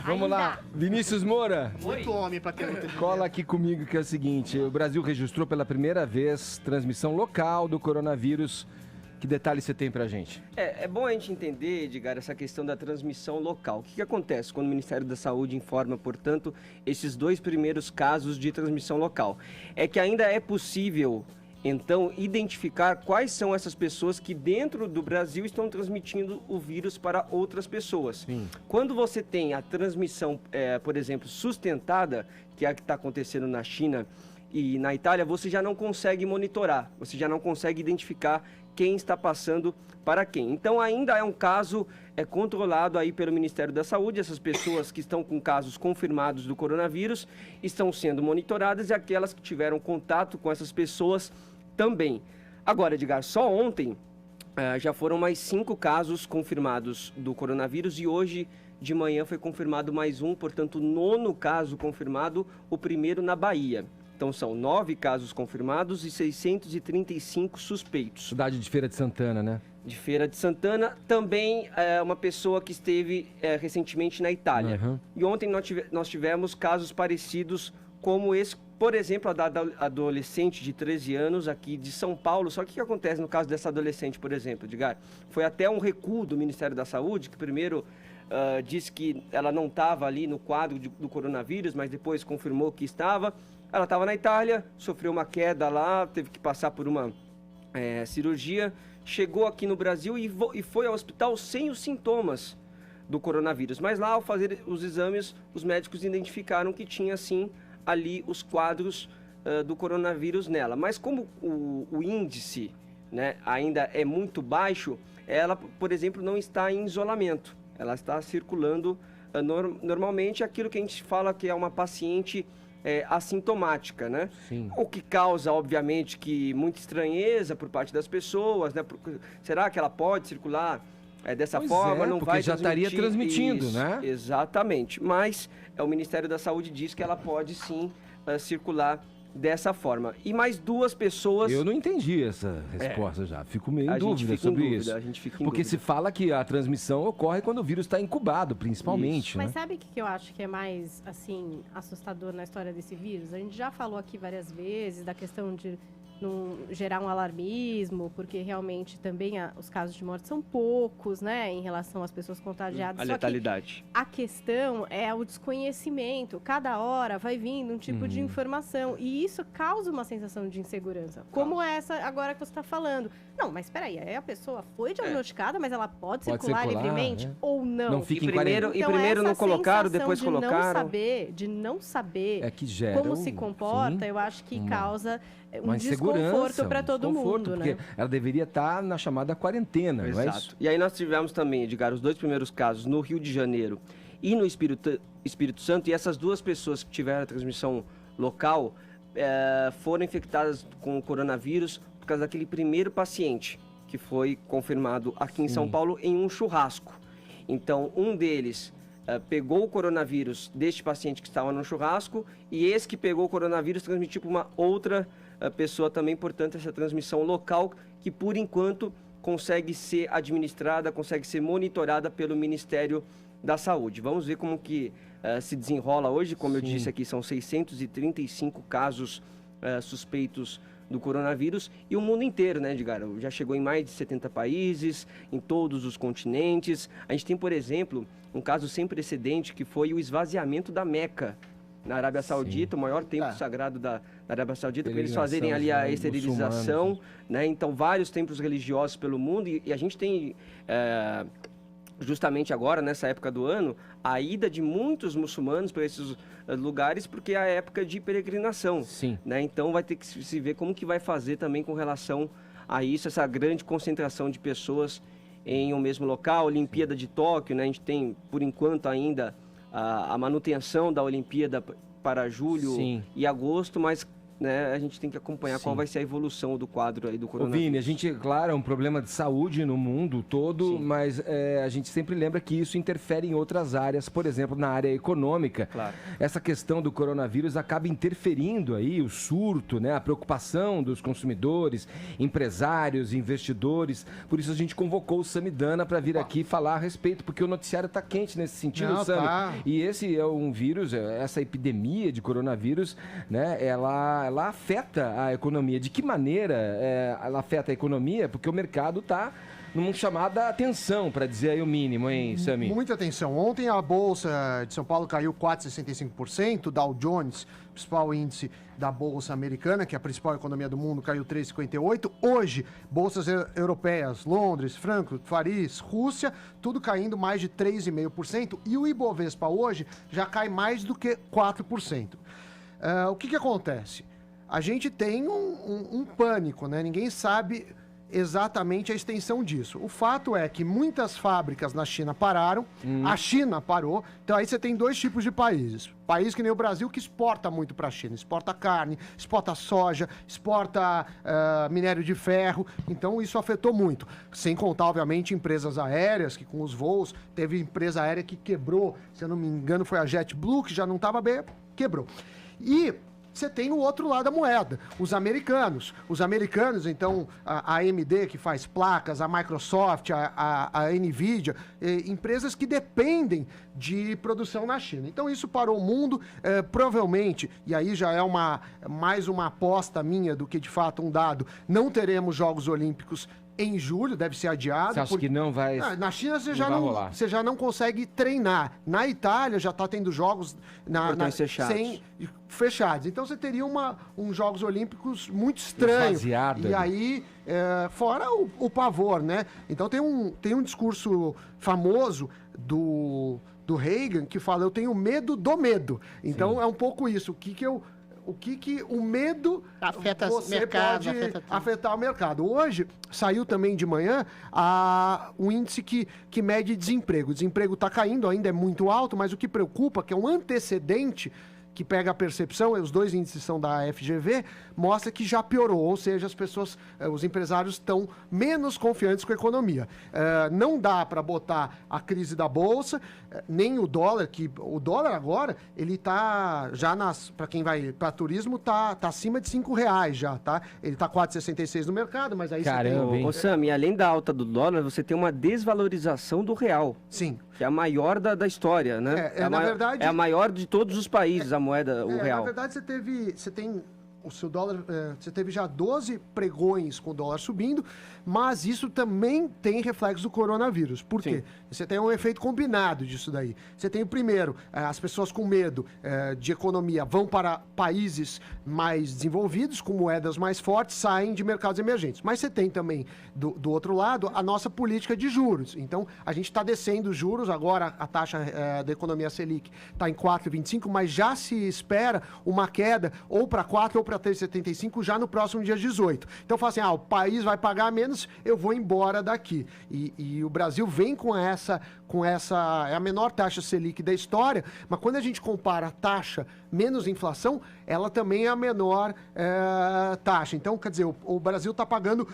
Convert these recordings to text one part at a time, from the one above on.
Vamos lá, Vinícius Moura. Muito homem pra ter luta de Cola aqui comigo que é o seguinte, o Brasil registrou pela primeira vez transmissão local do coronavírus. Que detalhe você tem pra gente? É bom a gente entender, Edgar, essa questão da transmissão local. O que acontece quando o Ministério da Saúde informa, portanto, esses 2 primeiros casos de transmissão local? É que ainda é possível, então, identificar quais são essas pessoas que dentro do Brasil estão transmitindo o vírus para outras pessoas. Sim. Quando você tem a transmissão, por exemplo, sustentada, que é a que está acontecendo na China e na Itália, você já não consegue monitorar, você já não consegue identificar quem está passando para quem. Então ainda é um caso controlado aí pelo Ministério da Saúde. Essas pessoas que estão com casos confirmados do coronavírus estão sendo monitoradas e aquelas que tiveram contato com essas pessoas também. Agora, Edgar, só ontem já foram mais 5 casos confirmados do coronavírus e hoje de manhã foi confirmado mais um, portanto, o 9º caso confirmado, o primeiro na Bahia. Então são 9 casos confirmados e 635 suspeitos. Cidade de Feira de Santana, né? De Feira de Santana, também uma pessoa que esteve recentemente na Itália. Uhum. E ontem nós tivemos casos parecidos como esse, por exemplo, a da adolescente de 13 anos aqui de São Paulo. Só que o que acontece no caso dessa adolescente, por exemplo, Edgar? Foi até um recuo do Ministério da Saúde, que primeiro disse que ela não estava ali no quadro do coronavírus, mas depois confirmou que estava. Ela estava na Itália, sofreu uma queda lá, teve que passar por uma cirurgia, chegou aqui no Brasil e foi ao hospital sem os sintomas do coronavírus. Mas lá, ao fazer os exames, os médicos identificaram que tinha, sim, ali os quadros do coronavírus nela. Mas como o índice, né, ainda é muito baixo, ela, por exemplo, não está em isolamento. Ela está circulando normalmente, aquilo que a gente fala que é uma paciente assintomática, né? Sim. O que causa, obviamente, que muita estranheza por parte das pessoas, né? Será que ela pode circular dessa forma? Não porque vai já estaria transmitindo, isso, né? Exatamente. Mas o Ministério da Saúde diz que ela pode sim circular dessa forma. E mais 2 pessoas... Eu não entendi essa resposta já. Fico meio em dúvida sobre isso. A gente fica em Porque dúvida. se fala que a transmissão ocorre quando o vírus está incubado, principalmente. Mas Né? sabe o que eu acho que é mais, assim, assustador na história desse vírus? A gente já falou aqui várias vezes da questão de não gerar um alarmismo, porque realmente também os casos de morte são poucos, né, em relação às pessoas contagiadas. A Só letalidade. que a questão é o desconhecimento. Cada hora vai vindo um tipo de informação e isso causa uma sensação de insegurança. Como essa agora que você está falando. Não, mas espera aí, a pessoa foi diagnosticada, mas ela pode circular livremente ou não? Não fica E em primeiro Então, não essa colocaram, sensação depois colocaram. De não saber É que gera como se comporta, eu acho que causa um desconforto para todo mundo, porque né? ela deveria estar na chamada quarentena, não é isso? E aí nós tivemos também, Edgar, os 2 primeiros casos no Rio de Janeiro e no Espírito Santo, e essas 2 pessoas que tiveram a transmissão local foram infectadas com o coronavírus por causa daquele primeiro paciente que foi confirmado aqui em São Paulo em um churrasco. Então, um deles pegou o coronavírus deste paciente que estava no churrasco e esse que pegou o coronavírus transmitiu para uma outra pessoa também. Portanto, essa transmissão local que, por enquanto, consegue ser administrada, consegue ser monitorada pelo Ministério da Saúde. Vamos ver como que se desenrola hoje. Como eu disse aqui, são 635 casos suspeitos do coronavírus e o mundo inteiro, né, Edgar? Já chegou em mais de 70 países, em todos os continentes. A gente tem, por exemplo, um caso sem precedente que foi o esvaziamento da Meca, na Arábia Saudita, o maior templo sagrado da Arábia Saudita, para eles fazerem ali a esterilização, né? Então, vários templos religiosos pelo mundo e a gente tem... justamente agora, nessa época do ano, a ida de muitos muçulmanos para esses lugares, porque é a época de peregrinação. Sim. Né? Então vai ter que se ver como que vai fazer também com relação a isso, essa grande concentração de pessoas em um mesmo local. Olimpíada de Tóquio, né? A gente tem, por enquanto, ainda a manutenção da Olimpíada para julho e agosto, mas né, a gente tem que acompanhar qual vai ser a evolução do quadro aí do coronavírus. Vini, a gente, claro, é um problema de saúde no mundo todo, mas a gente sempre lembra que isso interfere em outras áreas, por exemplo, na área econômica. Claro. Essa questão do coronavírus acaba interferindo aí, o surto, né, a preocupação dos consumidores, empresários, investidores. Por isso a gente convocou o Samidana para vir aqui falar a respeito, porque o noticiário está quente nesse sentido, Sami. Tá. E esse é um vírus, essa epidemia de coronavírus, né, ela afeta a economia. De que maneira ela afeta a economia? Porque o mercado está numa chamada atenção, para dizer aí o mínimo, hein, Sami? Muita atenção. Ontem a Bolsa de São Paulo caiu 4,65%, Dow Jones, principal índice da Bolsa Americana, que é a principal economia do mundo, caiu 3,58%. Hoje, bolsas europeias, Londres, Frankfurt, Paris, Rússia, tudo caindo mais de 3,5%. E o Ibovespa hoje já cai mais do que 4%. O que acontece? A gente tem um pânico, né? Ninguém sabe exatamente a extensão disso. O fato é que muitas fábricas na China pararam, a China parou, então aí você tem dois tipos de países. País que nem o Brasil, que exporta muito para a China, exporta carne, exporta soja, exporta minério de ferro, então isso afetou muito. Sem contar, obviamente, empresas aéreas, que com os voos, teve empresa aérea que quebrou, se eu não me engano foi a JetBlue, que já não estava bem, quebrou. E você tem o outro lado da moeda, os americanos. Os americanos, então, a AMD, que faz placas, a Microsoft, a NVIDIA, empresas que dependem de produção na China. Então, isso parou o mundo, provavelmente, e aí já é mais uma aposta minha do que, de fato, um dado, não teremos Jogos Olímpicos em julho, deve ser adiado. Você acha que não vai... Na China você vai já não consegue treinar. Na Itália já está tendo jogos fechados. Então você teria uns Jogos Olímpicos muito estranhos. Esvaziado. E aí, fora o pavor, né? Então tem um discurso famoso do Reagan que fala: eu tenho medo do medo. Então é um pouco isso. O que o medo afeta o mercado, pode afetar o mercado. Hoje, saiu também de manhã um índice que mede desemprego. O desemprego está caindo, ainda é muito alto, mas o que preocupa, que é um antecedente que pega a percepção, os dois índices são da FGV, mostra que já piorou, ou seja, os empresários estão menos confiantes com a economia. Não dá para botar a crise da Bolsa, nem o dólar, que o dólar agora, ele está já para quem vai para turismo, tá acima de R$5 já, tá? Ele tá 4,66 no mercado, mas aí Caramba, você tem... Ô Sam, e além da alta do dólar, você tem uma desvalorização do real. Sim. Que é a maior da história, né? Na verdade... É a maior de todos os países, a moeda, o real. Na verdade, você tem o seu dólar, você teve já 12 pregões com o dólar subindo, mas isso também tem reflexo do coronavírus. Por quê? Você tem um efeito combinado disso daí. Você tem o primeiro, as pessoas com medo de economia vão para países mais desenvolvidos, com moedas mais fortes, saem de mercados emergentes. Mas você tem também, do outro lado, a nossa política de juros. Então, a gente está descendo os juros, agora a taxa da economia Selic está em 4,25, mas já se espera uma queda ou para 4 ou para 3,75 já no próximo dia 18. Então, fala assim, o país vai pagar menos, eu vou embora daqui. E o Brasil vem com essa, é a menor taxa Selic da história, mas quando a gente compara a taxa menos inflação, ela também é a menor taxa. Então, quer dizer, o Brasil está pagando,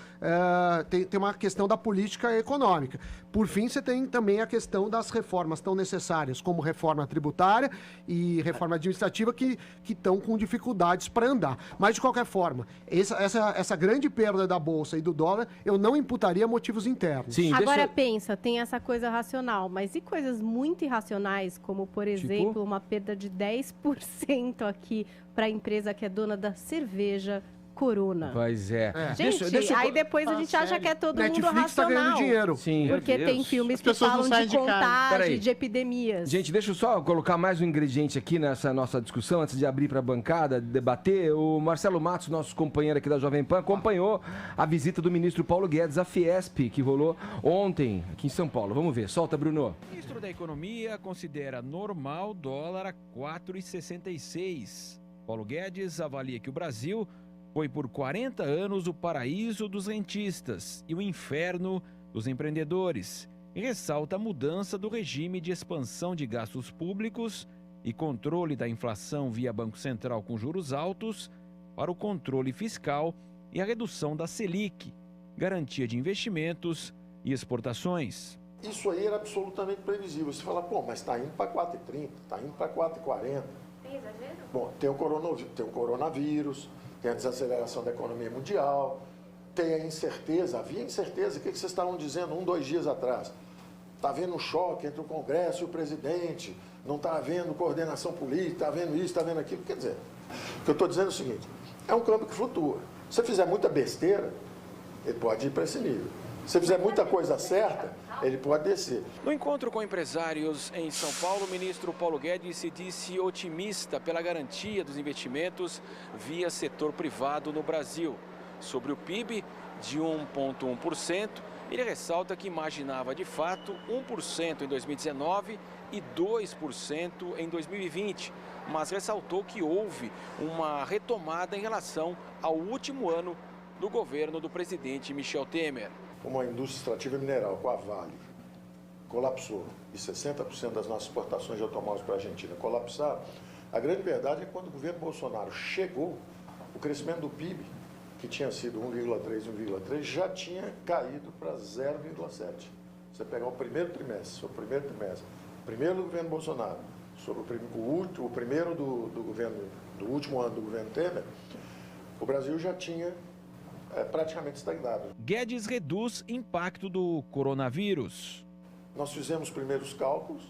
tem uma questão da política econômica. Por fim, você tem também a questão das reformas tão necessárias, como reforma tributária e reforma administrativa, que estão com dificuldades para andar. Mas, de qualquer forma, essa grande perda da Bolsa e do dólar, eu não imputaria motivos internos. Sim, Agora pensa, tem essa coisa racional, mas e coisas muito irracionais, como, por exemplo, uma perda de 10% aqui para a empresa que é dona da cerveja Corona. Pois é. Gente, aí depois a gente acha que é todo Netflix mundo racional. Tá ganhando dinheiro. Sim. Porque tem filmes que pessoas não falam saem de de casa. contagem, Peraí. de epidemias. Gente, deixa eu só colocar mais um ingrediente aqui nessa nossa discussão, antes de abrir para a bancada, debater. O Marcelo Matos, nosso companheiro aqui da Jovem Pan, acompanhou a visita do ministro Paulo Guedes à Fiesp, que rolou ontem aqui em São Paulo. Vamos ver. Solta, Bruno. O ministro da Economia considera normal dólar a 4,66. Paulo Guedes avalia que o Brasil foi por 40 anos o paraíso dos rentistas e o inferno dos empreendedores, e ressalta a mudança do regime de expansão de gastos públicos e controle da inflação via Banco Central com juros altos para o controle fiscal e a redução da Selic, garantia de investimentos e exportações. Isso aí era absolutamente previsível. Você fala, pô, mas está indo para 4,30, está indo para 4,40. Tem exagero? Bom, tem o coronavírus, tem a desaceleração da economia mundial, tem a incerteza, havia incerteza. O que vocês estavam dizendo 2 dias atrás? Está havendo um choque entre o Congresso e o presidente, não está havendo coordenação política, está havendo isso, está havendo aquilo. Quer dizer, o que eu estou dizendo é o seguinte, é um campo que flutua. Se você fizer muita besteira, ele pode ir para esse nível. Se você fizer muita coisa certa, ele pode descer. No encontro com empresários em São Paulo, o ministro Paulo Guedes se disse otimista pela garantia dos investimentos via setor privado no Brasil. Sobre o PIB de 1,1%, ele ressalta que imaginava de fato 1% em 2019 e 2% em 2020, mas ressaltou que houve uma retomada em relação ao último ano do governo do presidente Michel Temer. Como a indústria extrativa mineral, com a Vale, colapsou e 60% das nossas exportações de automóveis para a Argentina colapsaram, a grande verdade é que quando o governo Bolsonaro chegou, o crescimento do PIB, que tinha sido 1,3, 1,3, já tinha caído para 0,7. Você pegar o primeiro trimestre, primeiro do governo Bolsonaro, sobre o primeiro do último ano do governo Temer, o Brasil já tinha praticamente estagnado. Guedes reduz impacto do coronavírus. Nós fizemos os primeiros cálculos,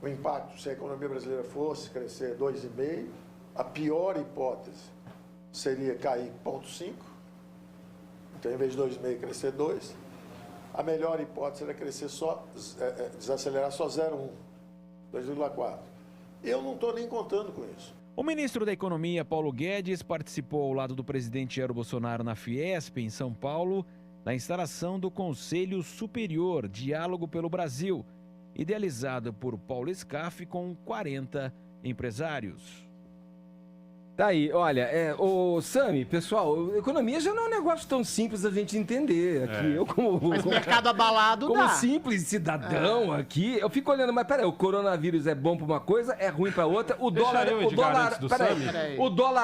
o impacto, se a economia brasileira fosse crescer 2,5%, a pior hipótese seria cair 0,5%, então em vez de 2,5% crescer 2%, a melhor hipótese era crescer desacelerar só 0,1%, 2,4%. Eu não estou nem contando com isso. O ministro da Economia, Paulo Guedes, participou ao lado do presidente Jair Bolsonaro na Fiesp, em São Paulo, da instalação do Conselho Superior Diálogo pelo Brasil, idealizado por Paulo Scaff com 40 empresários. Tá aí, olha, ô Sami, pessoal, economia já não é um negócio tão simples da gente entender aqui. Eu Mas mercado abalado como dá. simples cidadão aqui, eu fico olhando, mas peraí, o coronavírus é bom pra uma coisa, é ruim pra outra, o dólar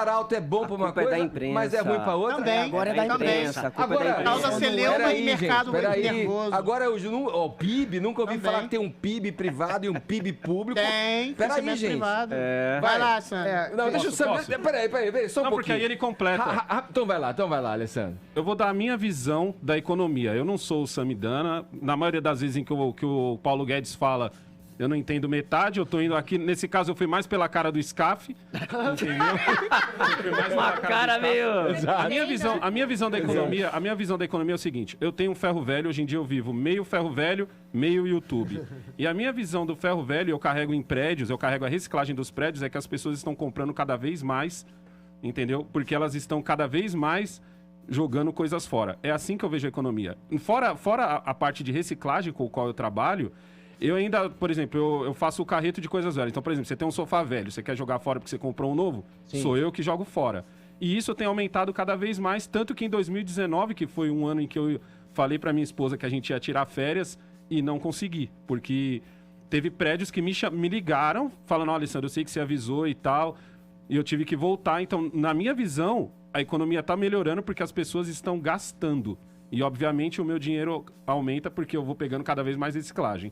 alto é bom pra uma culpa é da coisa, imprensa. mas é ruim pra outra. Também, Agora é da imprensa. A culpa é da imprensa. Causa celeuma e mercado muito nervoso. Agora o PIB, nunca ouvi falar que tem um PIB privado e um PIB público. Tem Peraí, crescimento gente. privado. Vai Vai lá, Sam. Não, deixa o Sam. Peraí, só um pouquinho. Porque aí ele completa. Então vai lá, Alessandro. Eu vou dar a minha visão da economia. Eu não sou o Samidana. Na maioria das vezes em que o Paulo Guedes fala, eu não entendo metade. Eu tô indo aqui, nesse caso eu fui mais pela cara do Scaff. Entendeu? Fui mais Uma pela cara do Scaff. meio... A minha visão da economia é o seguinte: eu tenho um ferro velho, hoje em dia eu vivo meio ferro velho, meio YouTube. E a minha visão do ferro velho, eu carrego em prédios, eu carrego a reciclagem dos prédios, é que as pessoas estão comprando cada vez mais, entendeu? Porque elas estão cada vez mais jogando coisas fora. É assim que eu vejo a economia. Fora a parte de reciclagem com a qual eu trabalho, eu ainda, por exemplo, eu faço o carreto de coisas velhas. Então, por exemplo, você tem um sofá velho, você quer jogar fora porque você comprou um novo? Sim. Sou eu que jogo fora. E isso tem aumentado cada vez mais, tanto que em 2019, que foi um ano em que eu falei para minha esposa que a gente ia tirar férias e não consegui, porque teve prédios que me ligaram falando, olha, Alessandro, eu sei que você avisou e tal, e eu tive que voltar. Então, na minha visão, a economia está melhorando porque as pessoas estão gastando. E, obviamente, o meu dinheiro aumenta porque eu vou pegando cada vez mais reciclagem.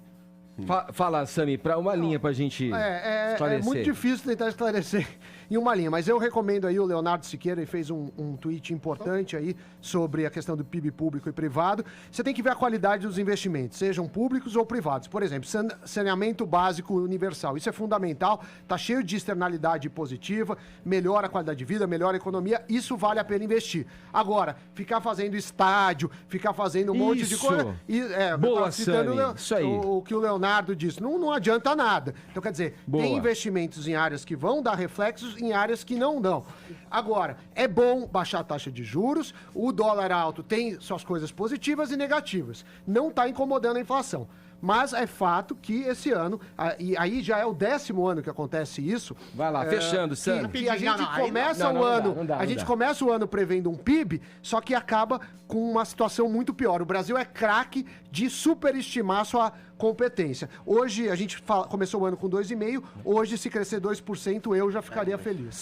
Fala, Sami, para uma linha pra gente esclarecer. É muito difícil tentar esclarecer em uma linha, mas eu recomendo aí o Leonardo Siqueira, ele fez um tweet importante aí sobre a questão do PIB público e privado. Você tem que ver a qualidade dos investimentos, sejam públicos ou privados. Por exemplo, saneamento básico universal, isso é fundamental, tá cheio de externalidade positiva, melhora a qualidade de vida, melhora a economia, isso vale a pena investir. Agora, ficar fazendo estádio, ficar fazendo um monte de coisa... Boa, Sami, isso aí. O que o Leonardo disse, não adianta nada. Então, quer dizer, tem investimentos em áreas que vão dar reflexos, em áreas que não dão. Agora, é bom baixar a taxa de juros, o dólar alto tem suas coisas positivas e negativas. Não está incomodando a inflação. Mas é fato que esse ano, e aí já é o 10º ano que acontece isso. Vai lá, fechando, Sam. Que a gente começa o ano, começa o ano prevendo um PIB, só que acaba com uma situação muito pior. O Brasil é craque de superestimar sua competência. Hoje a gente começou o ano com 2,5%, hoje se crescer 2% eu já ficaria feliz.